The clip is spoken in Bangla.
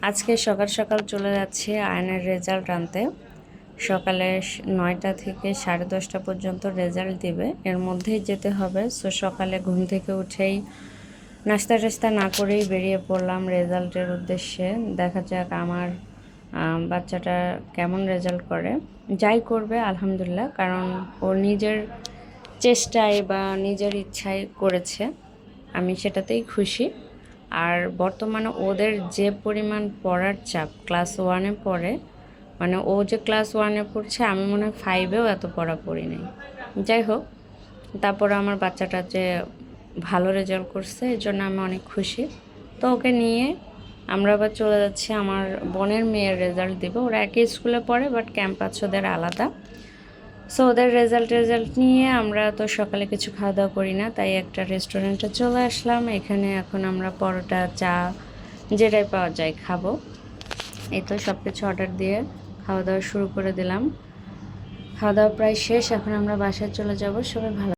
আজকে সকাল সকাল চলে যাচ্ছি আয়নের রেজাল্ট আনতে। সকালে 9টা থেকে 10:30 পর্যন্ত রেজাল্ট দিবে, এর মধ্যেই যেতে হবে। সো সকালে ঘুম থেকে উঠেই নাস্তা টাস্তা না করেই বেরিয়ে পড়লাম রেজাল্টের উদ্দেশ্যে। দেখা যাক আমার বাচ্চাটা কেমন রেজাল্ট করে। যাই করবে আলহামদুলিল্লাহ, কারণ ও নিজের চেষ্টায় বা নিজের ইচ্ছায় করেছে, আমি সেটাতেই খুশি। আর বর্তমানে ওদের যে পরিমাণ পড়ার চাপ, ক্লাস 1-এ পড়ে, মানে ও যে ক্লাস 1-এ পড়ছে, আমি মনে হয় 5-এও এত পড়া পড়ি নাই। যাই হোক, তারপরে আমার বাচ্চাটা যে ভালো রেজাল্ট করছে, এর জন্য আমি অনেক খুশি। তো ওকে নিয়ে আমরা আবার চলে যাচ্ছি আমার বোনের মেয়ের রেজাল্ট দিবে। ওরা একই স্কুলে পড়ে, বাট ক্যাম্পাস ওদের আলাদা। সো ওদের রেজাল্ট নিয়ে আমরা তো সকালে কিছু খাওয়া দাওয়া করি না, তাই একটা রেস্টুরেন্টে চলে আসলাম। এখানে এখন আমরা পরোটা, চা যেটাই পাওয়া যায় খাবো। এই তো সব কিছু অর্ডার দিয়ে খাওয়া দাওয়া শুরু করে দিলাম। খাওয়া দাওয়া প্রায় শেষ, এখন আমরা বাসায় চলে যাব। সবাই ভালো